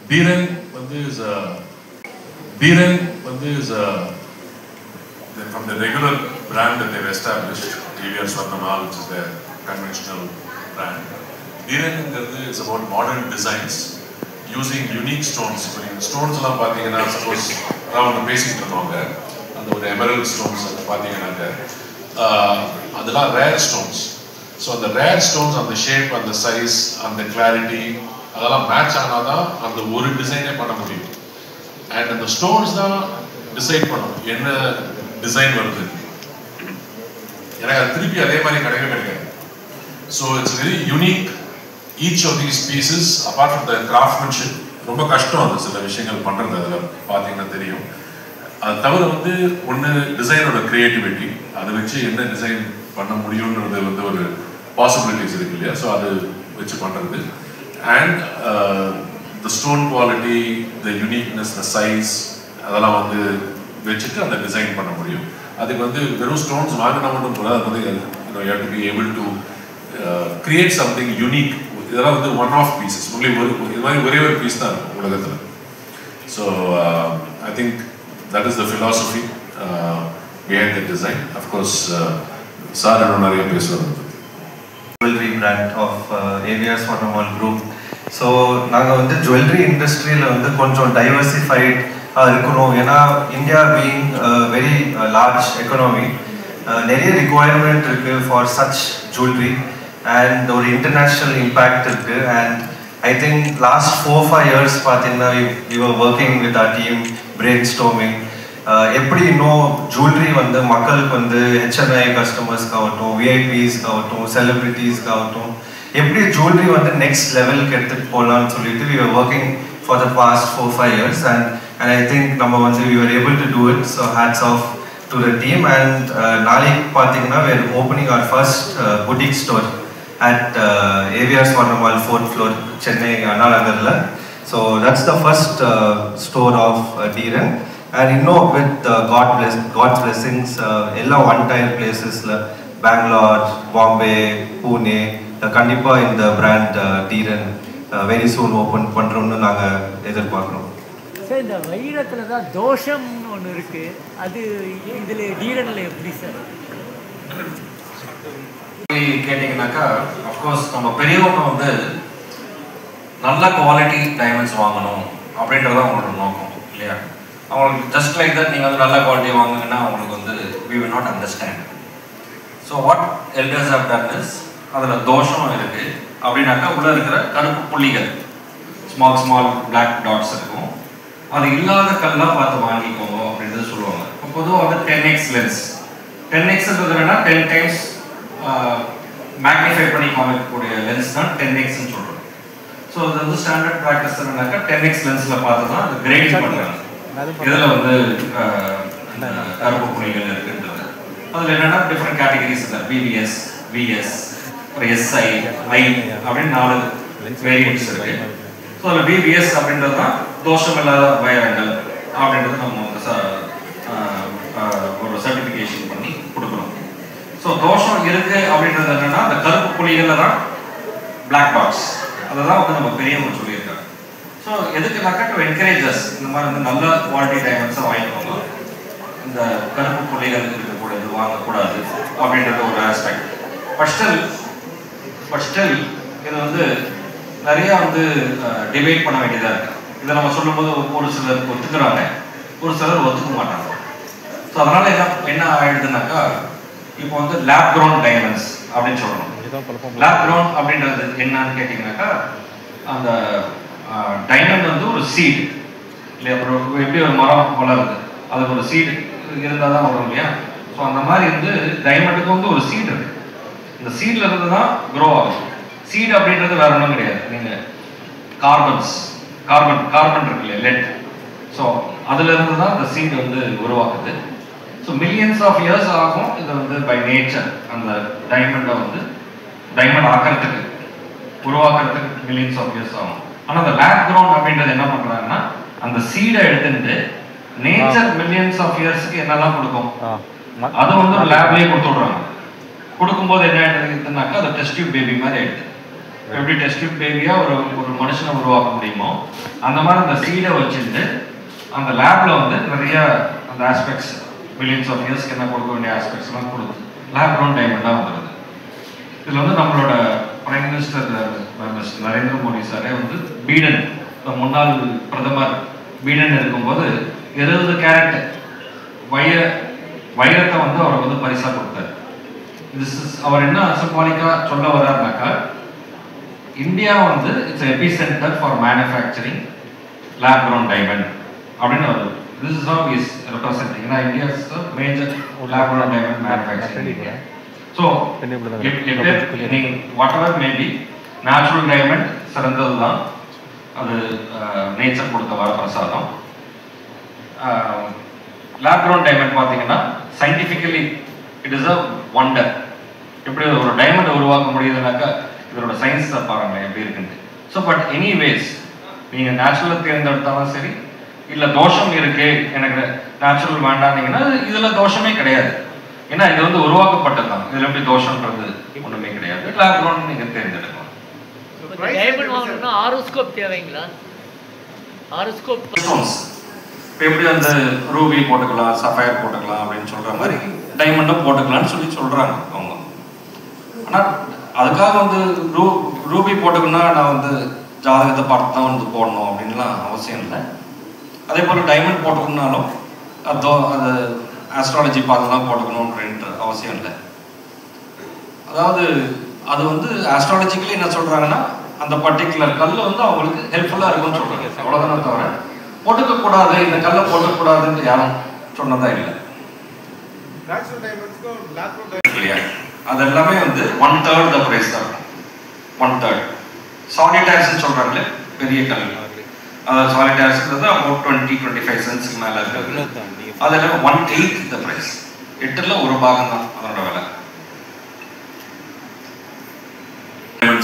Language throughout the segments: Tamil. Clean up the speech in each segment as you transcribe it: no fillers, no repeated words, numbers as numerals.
Dhiren from the regular brand that they've established, AVR Swarnamal, which is their conventional brand. Dhiren is about modern designs using unique stones. Stones suppose around the basic and the emerald stones and the rare stones. So the rare stones and the shape and the size and the clarity match and the one design and the stones decide design so it's very unique. Each of these pieces, apart from the craftsmanship, ரொம்ப கஷ்டம் அது சில விஷயங்கள் பண்றது அதுல பாத்தீங்கன்னா தெரியும். அது தவிர ஒன்னு டிசைனோட கிரியேட்டிவிட்டி, அதை வச்சு என்ன டிசைன் பண்ண முடியும்ன்றது ஒரு பாசிபிலிட்டிஸ் இருக்கு இல்லையா, ஸோ அது வச்சு பண்றது. And the stone quality, the uniqueness, the size, அதெல்லாம் வச்சுட்டு அந்த டிசைன் பண்ண முடியும். அதுக்கு வெறும் ஸ்டோன்ஸ் வாங்கினா மட்டும் போல, you have to be able to create something unique. இதெல்லாம் one-off pieces. இது மாதிரி ஒரே ஒரு பீஸ் தான் இருக்கும் உலகத்தில். So I think that is the philosophy behind the design. Of course, sir இன்னும் நிறைய பேசுவார். Jewelry brand of AVR Swarnamal Group. So நாங்கள் ஜுவல்லரி இண்டஸ்ட்ரியில் கொஞ்சம் டைவர்சிஃபைட் இருக்கணும். ஏன்னா India being very large economy, நிறைய ரிக்குவயர்மெண்ட் இருக்குது ஃபார் சச் ஜுவல்லரி and ஒரு international impact இருக்கு. And I think last 4-5 years பார்த்தீங்கன்னா we were working with our team brainstorming எப்படி இன்னும் ஜுவல்லரி மக்களுக்கு HNI கஸ்டமர்ஸ்க்காகட்டும், VIPஸ்க்காகட்டும், செலிபிரிட்டிஸ்க்காகட்டும் எப்படி ஜுவல்லரி நெக்ஸ்ட் லெவலுக்கு எடுத்துகிட்டு போகலான்னு சொல்லிட்டு we were working for the past 4-5 years and I think நம்ம we were able to do it. So hats off to the team. And நாளைக்கு பார்த்தீங்கன்னா we are opening our first boutique store at AVR Swarnamal 4th floor, Chennai, Anna Nagarla. So that's the first store of Dhiren. And with God's blessings, all one-tier places like Bangalore, Bombay, Pune, kandipa in the brand Dhiren very soon open பண்றோம்னு நாங்க எதிர்பார்க்கிறோம். சார், இந்த வைரத்துல தான் தோஷம்னு ஒன்று இருக்கு, அது இதுல Dhirenல எப்படி சார் கேட்டிங்கனாக்கா, அஃப்கோர்ஸ் நம்ம பெரியவங்க நல்ல குவாலிட்டி டைமண்ட்ஸ் வாங்கணும் அப்படின்றத அவங்களோட நோக்கம் இல்லையா. அவங்களுக்கு ஜஸ்ட் லைக் தட் நீங்கள் நல்ல குவாலிட்டி வாங்குங்கன்னா அவங்களுக்கு we will not understand. So what elders have done is, அதில் தோஷம் இருக்குது அப்படின்னாக்கா உள்ளே இருக்கிற கருப்பு புள்ளிகள், ஸ்மால் பிளாக் டாட்ஸ் இருக்கும், அது இல்லாத கல்லாக பார்த்து வாங்கிக்கோங்க அப்படின்றது சொல்லுவாங்க. இப்போ பொதுவாக 10x லென்ஸ், 10xன்றது என்னன்னா 10 times மேக்னிஃபை பண்ணி காமிக்கக்கூடிய லென்ஸ் தான் 10xன்னு சொல்கிறோம். ஸோ அது ஸ்டாண்டர்ட் ப்ராக்டிஸ் என்னன்னாக்கா 10x லென்ஸில் பார்த்து தான் அது கிரேடிங் பண்ணுறாங்க. இதில் கருப்பு புள்ளிகள் இருக்குன்றது. அதில் என்னென்னா டிஃப்ரெண்ட் கேட்டகரிஸ் இருக்குது, VVS, VS, ஒரு SI, I அப்படின்னு 4 வேரியன்ட்ஸ் இருக்குது. ஸோ அதில் VVS அப்படின்றது தான் தோஷம் இல்லாத வைரங்கள் அப்படின்றது நம்ம ஒரு சர்டிஃபிகேஷன் பண்ணி கொடுக்குறோம். ஸோ தோஷம் இருக்கு அப்படின்றது என்னன்னா அந்த கருப்பு புள்ளிகளில் தான் பிளாக் பாக்ஸ், அதை தான் நம்ம பெரியவங்க சொல்லியிருக்காங்க. ஸோ எதுக்குனாக்கா டு என்கரேஜஸ் இந்த மாதிரி நல்ல குவாலிட்டி டைமண்ட்ஸை வாங்கிக்கோங்க, இந்த கருப்பு புள்ளிகள் இருக்கக்கூடியது வாங்கக்கூடாது அப்படின்றது ஒரு ஆஸ்பெக்ட். பட் ஸ்டில் இது நிறையா டிபேட் பண்ண வேண்டியதாக இருக்குது. இதை நம்ம சொல்லும்போது ஒரு சிலர் ஒத்துக்கிறாங்க, ஒரு சிலர் ஒத்துக்க மாட்டாங்க. ஸோ அதனால் என்ன ஆயிடுதுனாக்கா, இப்போ லேப் க்ரௌண்ட் டைமண்ட்ஸ் அப்படின்னு சொல்லணும். லேப் க்ரௌண்ட் அப்படின்றது என்னன்னு கேட்டிங்கனாக்கா, அந்த டைமண்ட் ஒரு சீடு இல்லையா, அப்புறம் எப்படி ஒரு மரம் வளருது, அதுக்கு ஒரு சீடு இருந்தால் தான் வரும் இல்லையா. ஸோ அந்த மாதிரி டைமண்டுக்கு ஒரு சீடு இருக்குது. இந்த சீடில் இருந்து தான் க்ரோ ஆகும். சீடு அப்படின்றது வேற ஒன்றும் கிடையாது. நீங்கள் கார்பன் இருக்கு இல்லையா, லெட். ஸோ அதுலேருந்து தான் அந்த சீடு உருவாக்குது. ஸோ மில்லியன்ஸ் ஆஃப் இயர்ஸ் ஆகும் இது பை நேச்சர் அந்த டைமண்ட் ஆக்கிறதுக்கு, உருவாக்குறதுக்கு மில்லியன்ஸ் ஆஃப் இயர்ஸ் ஆகும். ஆனால் அந்த லேப் க்ரௌண்ட் அப்படின்றது என்ன பண்ணுறாங்கன்னா, அந்த சீடை எடுத்துட்டு நேச்சர் மில்லியன்ஸ் ஆஃப் இயர்ஸ்க்கு என்னெல்லாம் கொடுக்கும் அது ஒரு லேப்லேயே கொடுத்து விடுறாங்க. கொடுக்கும்போது என்ன ஆயிடுதுனாக்கா அது டெஸ்ட் டியூப் பேபி மாதிரி ஆயிடுது. எப்படி டெஸ்ட் பேபியாக ஒரு மனுஷனை உருவாக்க முடியுமோ அந்த மாதிரி அந்த சீடை வச்சுட்டு அந்த லேபில் வந்து நிறைய அந்த ஆஸ்பெக்ட்ஸ் மில்லியன்ஸ் ஆஃப் இயர்ஸ்க்கு என்ன கொடுக்க வேண்டிய ஆஸ்பெக்ட்ஸ்லாம் கொடுத்து லேப் க்ரௌண்ட் டைமண்டாக வந்துடுது. இதில் வந்து நம்மளோட பிரைம் மினிஸ்டர் நரேந்திர மோடி சாரே வந்து பீடன் முன்னாள் பிரதமர் பீடன் இருக்கும்போது 20 கேரட் வைரத்தை வந்து அவர் வந்து பரிசாக கொடுத்தார். அவர் என்ன சிம்பாலிக்காக சொல்ல வர்றாருனாக்கா இந்தியா வந்து it's epicentre for manufacturing lab grown diamond அப்படின்னு வருது. This is how he is representing. India is a major lab grown diamond manufacturing. So, whatever may be, natural diamond சிறந்தது தான். அது நேச்சர் கொடுத்த வர பிரசாதம். Lab grown diamond பார்த்தீங்கன்னா scientifically it is a wonder. எப்படி ஒரு டைமண்ட் உருவாக்க முடியுதுனாக்கா இதோட சயின்ஸ் பாருங்க எப்படி இருக்குன்னு. ஸோ பட் எனிவேஸ் நீங்கள் நேச்சுரலாக தேர்ந்தெடுத்தாலும் சரி இல்லை தோஷம் இருக்கு எனக்கு நேச்சுரல் வேண்டாம்னீங்கன்னா இதில் தோஷமே கிடையாது. ஏன்னா இது வந்து உருவாக்கப்பட்டது தான். இதில் எப்படி தோஷம்ன்றது ஒன்றுமே கிடையாது. லேப் க்ரௌண்ட் நீங்கள் தேர்ந்தெடுக்கலாம். டைமண்ட் வாங்கணும்னா ஆரோஸ்கோப் தேவைங்களா? ஆரோஸ்கோப் எப்படி அந்த ரூபி போட்டுக்கலாம், சஃபயர் போட்டுக்கலாம் அப்படின்னு சொல்கிற மாதிரி டைமண்டும் போட்டுக்கலாம்னு சொல்கிறாங்க அவங்க. ஆனால் அதுக்காக வந்து ரூபி போட்டுக்கணும்னா நான் வந்து ஜாதகத்தை பார்த்து தான் வந்து போடணும் அப்படின்லாம் அவசியம் இல்லை. அதே போல் டைமண்ட் போட்டுக்கணும்னாலும் அது ஆஸ்ட்ராலஜி பார்த்து தான் போட்டுக்கணுன்ற அவசியம் இல்லை. அதாவது அது வந்து ஆஸ்ட்ராலஜிக்கலி என்ன சொல்கிறாங்கன்னா அந்த பர்டிகுலர் கல் வந்து அவங்களுக்கு ஹெல்ப்ஃபுல்லாக இருக்கும்னு சொல்கிறாங்க. அவ்வளோதானே தவிர போட்டுக்கக்கூடாது இந்த கல்லை போட்டுக்கூடாதுன்னு யாரும் சொன்னதா இல்லை இல்லையா? அது எல்லாமே வந்து 1/3 த பிரைஸ் தான். 1/3 சாலிடேர்ஸ்ன்னு சொல்கிறாங்களே பெரிய கல், அதாவது சாலிடேர்ஸ்ன்றது about 20-25 சென்ட்ஸ்க்கு மேலே இருக்குது. அதில் 1/8 த பிரைஸ். 8ல் ஒரு பாகம் தான் அதோட விலை.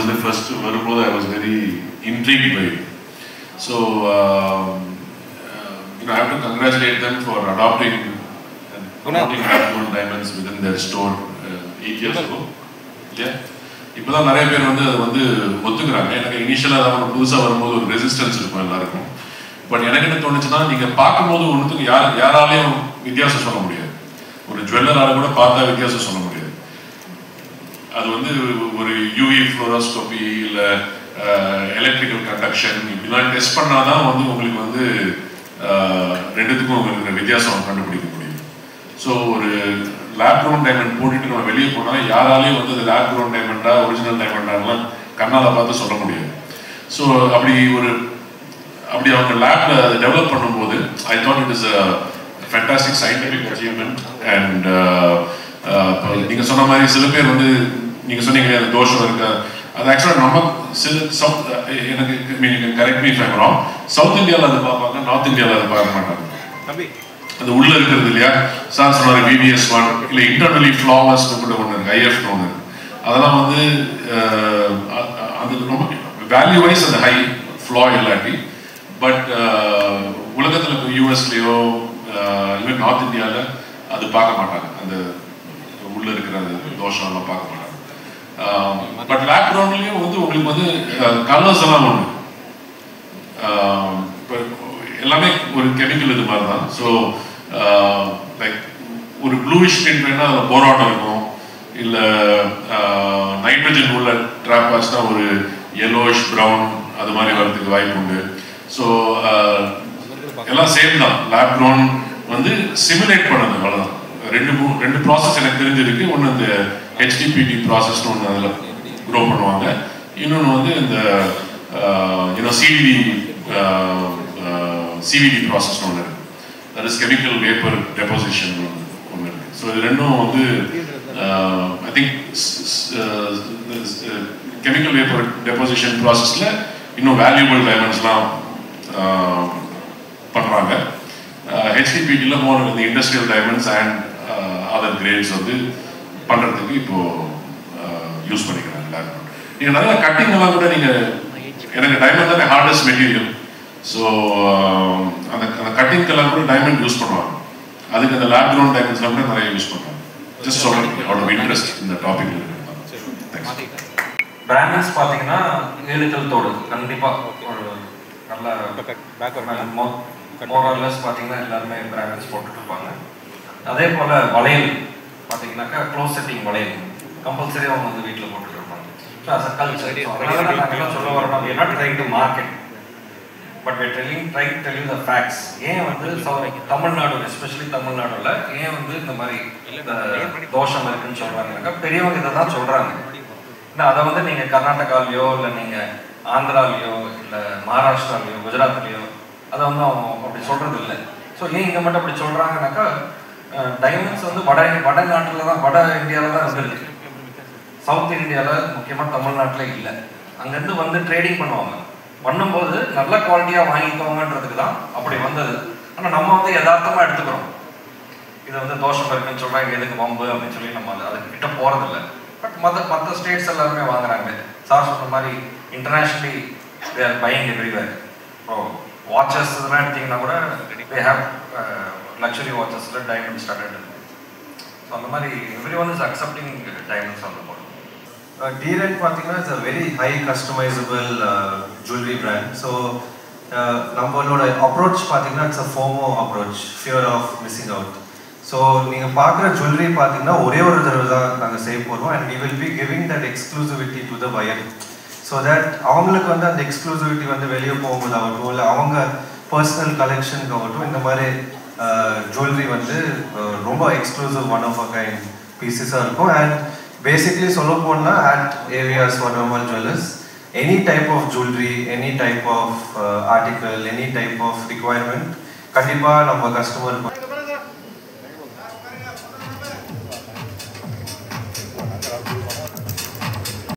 வந்து ஃபர்ஸ்ட் வரும்போது I was very intrigued by it. So I have to congratulate them for adopting and promoting lab-grown diamonds within their store 8 years ago. Yeah. இப்போதான் நிறைய பேர் வந்து அது வந்து ஒத்துக்கிறாங்க. எனக்கு இனிஷியலாக அதாவது புதுசாக வரும்போது ஒரு ரெசிஸ்டன்ஸ் இருக்கும் எல்லாருக்கும். பட் எனக்கு என்ன தோணுச்சுன்னா நீங்கள் பார்க்கும்போது ஒன்றுத்துக்கு யாராலையும் வித்தியாசம் சொல்ல முடியாது. ஒரு ஜுவல்லரால கூட பார்த்தா வித்தியாசம் சொல்ல முடியாது. அது வந்து ஒரு யூவி ஃப்ளோரோஸ்கோபி இல்லை எலக்ட்ரிக்கல் கண்டக்ஷன் இப்படிலாம் டெஸ்ட் பண்ணாதான் வந்து உங்களுக்கு வந்து ரெண்டுத்துக்கும் உங்களுக்கு வித்தியாசம் கண்டுபிடிக்க முடியும். ஸோ ஒரு லேப் க்ரௌன் டைமண்ட் போட்டுட்டு நம்ம வெளியே போனால் யாராலையும் வந்து அது லேப் க்ரௌன் டைமண்டா ஒரிஜினல் டைமண்டாலாம் கண்ணால் பார்த்து சொல்ல முடியாது. ஸோ அப்படி அவங்க லேப்ல டெவலப் பண்ணும்போது I thought it is a fantastic scientific achievement. And நீங்கள் சொன்ன மாதிரி சில பேர் வந்து நீங்கள் சொன்னீங்க அந்த தோஷம் இருக்கா, அது ஆக்சுவலாக நம்ம எனக்கு correct me if I'm wrong, south இந்தியாவில் அதை பார்ப்பாங்க, நார்த் இந்தியாவில் அதை பார்க்க மாட்டாங்க. அது உள்ள இருக்கிறது இல்லையா, சார் சொன்னார் VVS1 இல்லை இன்டர்னலி ஃப்ளாலஸ்னு கூட ஒன்று இருக்கு, IF ஒன்று இருக்கு. அதெல்லாம் வந்து அது ரொம்ப வேல்யூ வைஸ் அந்த ஹை ஃப்ளா இல்லாட்டி, பட் உலகத்தில் இப்போ யூஎஸ்லேயோ ஈவன் நார்த் இந்தியாவில் அது பார்க்க மாட்டாங்க. அந்த உள்ள இருக்கிற அந்த தோஷம்லாம் பார்க்க மாட்டாங்க. பட் லேப் க்ரௌண்ட்லேயும் வந்து உங்களுக்கு வந்து கலர்ஸ் எல்லாம் ஒன்று எல்லாமே ஒரு கெமிக்கல் இது மாதிரி தான். ஸோ லைக் ஒரு ப்ளூயிஷ் டிண்ட் வேணால் அதில் போராட்டம் இருக்கும், இல்லை நைட்ரஜன் உள்ள ட்ராப் ஆச்சுன்னா ஒரு yellowish ப்ரௌன் அது மாதிரி வரதுக்கு வாய்ப்பு உண்டு. ஸோ எல்லாம் சேம் தான். லேப் க்ரௌன் வந்து சிமுலேட் பண்ணது அவ்வளோதான். ரெண்டு ப்ராசஸ் எனக்கு தெரிஞ்சிருக்கு. ஒன்று இந்த HDPT ப்ராசஸ்னு ஒன்று அதில் க்ரோ பண்ணுவாங்க, இன்னொன்று வந்து இந்த CVD ப்ராசஸ்னு ஒன்று இருக்குது, that is chemical vapour deposition ஒன்று இருக்குது. ஸோ இது ரெண்டும் வந்து I think chemical vapour deposition ப்ராசஸில் இன்னும் வேல்யூபிள் டைமண்ட்ஸ்லாம் பண்ணுறாங்க. HDPTயில் மோர் இந்த industrial diamonds and other grades வந்து பண்ணுறதுக்கு இப்போது யூஸ் பண்ணிக்கிறாங்க. நீங்கள் நிறைய கட்டிங் எல்லாம் கூட நீங்கள் எனக்கு டைமண்ட் தானே ஹார்டஸ்ட் மெட்டீரியல். ஸோ அந்த கட்டிங்கெல்லாம் கூட டைமண்ட் யூஸ் பண்ணுவாங்க. அதுக்கு அந்த லேப் க்ரௌன் டைமண்ட்ஸ்லாம் கூட நிறைய யூஸ் பண்ணுவாங்க. ஜஸ்ட் சொல்கிறேன் அவுட் ஆஃப் இன்ட்ரெஸ்ட் இந்த டாபிக். தேங்க்ஸ். பிராமின்ஸ் பார்த்தீங்கன்னா 7 கல் தோடு கண்டிப்பாக ஒரு நல்ல மோரல்லஸ் பார்த்தீங்கன்னா எல்லாருமே பிராமின்ஸ் போட்டுட்டு இருப்பாங்க. அதே போல் வளையல் பார்த்தீங்கன்னாக்கா க்ளோஸ் செட்டிங் வளையல் கம்பல்சரி அவங்க வந்து வீட்டில் போட்டுட்டு இருப்பாங்க. ஸோ அஸ் அ கல்ச்சர் நாங்கள் சொல்ல வரோம், we are not trying to market but we are trying to tell you the facts. ஏன் வந்து தமிழ்நாடு எஸ்பெஷலி தமிழ்நாடுல ஏன் வந்து இந்த மாதிரி தோஷம் இருக்குன்னு சொல்றாங்கன்னாக்கா பெரியவங்க இதை தான் சொல்றாங்க. இல்லை அதை வந்து நீங்கள் கர்நாடகாவிலையோ இல்லை நீங்கள் ஆந்திராவிலையோ இல்லை மகாராஷ்டிராவிலையோ குஜராத்லையோ அதை வந்து அவங்க அப்படி சொல்றது இல்லை. ஸோ ஏன் இங்கே மட்டும் அப்படி சொல்றாங்கன்னாக்கா டைமண்ட்ஸ் வந்து வட நாட்டில் தான் வட இந்தியாவில் தான் இருந்திருக்கு. சவுத் இந்தியாவில் முக்கியமாக தமிழ்நாட்டில் இல்லை. அங்கேருந்து வந்து ட்ரேடிங் பண்ணும்போது நல்ல குவாலிட்டியாக வாங்கிக்கோங்கன்றதுக்கு தான் அப்படி வந்தது. ஆனால் நம்ம வந்து யதார்த்தமாக எடுத்துக்கிறோம், இதை வந்து தோஷம் இருக்குன்னு சொல்கிறாங்க, எதுக்கு வம்பு அப்படின்னு சொல்லி நம்ம அதுக்கு கிட்ட போகிறதில்ல. பட் மற்ற ஸ்டேட்ஸ் எல்லாருமே வாங்குறாங்க. சார் சொன்ன மாதிரி internationally they are buying everywhere. இப்போ வாட்சஸ் இதெல்லாம் எடுத்திங்கன்னா கூட தே ஹேவ் லக்ஸரி வாட்சஸில் டைமண்ட் ஸ்டார்டட். ஸோ அந்த மாதிரி every one is accepting diamonds அந்த போர்டு. D-Rent பார்த்தீங்கன்னா it's a very high customisable jewellery brand. So நம்மளோட அப்ரோச் பார்த்தீங்கன்னா it's a FOMO approach, fear of missing out. So நீங்கள் பார்க்குற ஜுவல்லரி பார்த்தீங்கன்னா ஒரே ஒரு தடவை தான் நாங்கள் செய்ய போகிறோம். And we will be giving that exclusivity to the buyer so that அவங்களுக்கு வந்து அந்த எக்ஸ்க்ளூசிவிட்டி வந்து வெளியே போகும்போது ஆகட்டும் இல்லை அவங்க பர்சனல் கலெக்ஷனுக்கு ஆகட்டும் இந்த மாதிரி ஜுவல்லரி வந்து ரொம்ப exclusive one of a kind பீசஸாக இருக்கும். அண்ட் பேசிக்லி சொல்ல போனால் at AVR Swarnamal Jewellers any type of jewelry, any type of article, any type of requirement கண்டிப்பாக நம்ம கஸ்டமருக்கு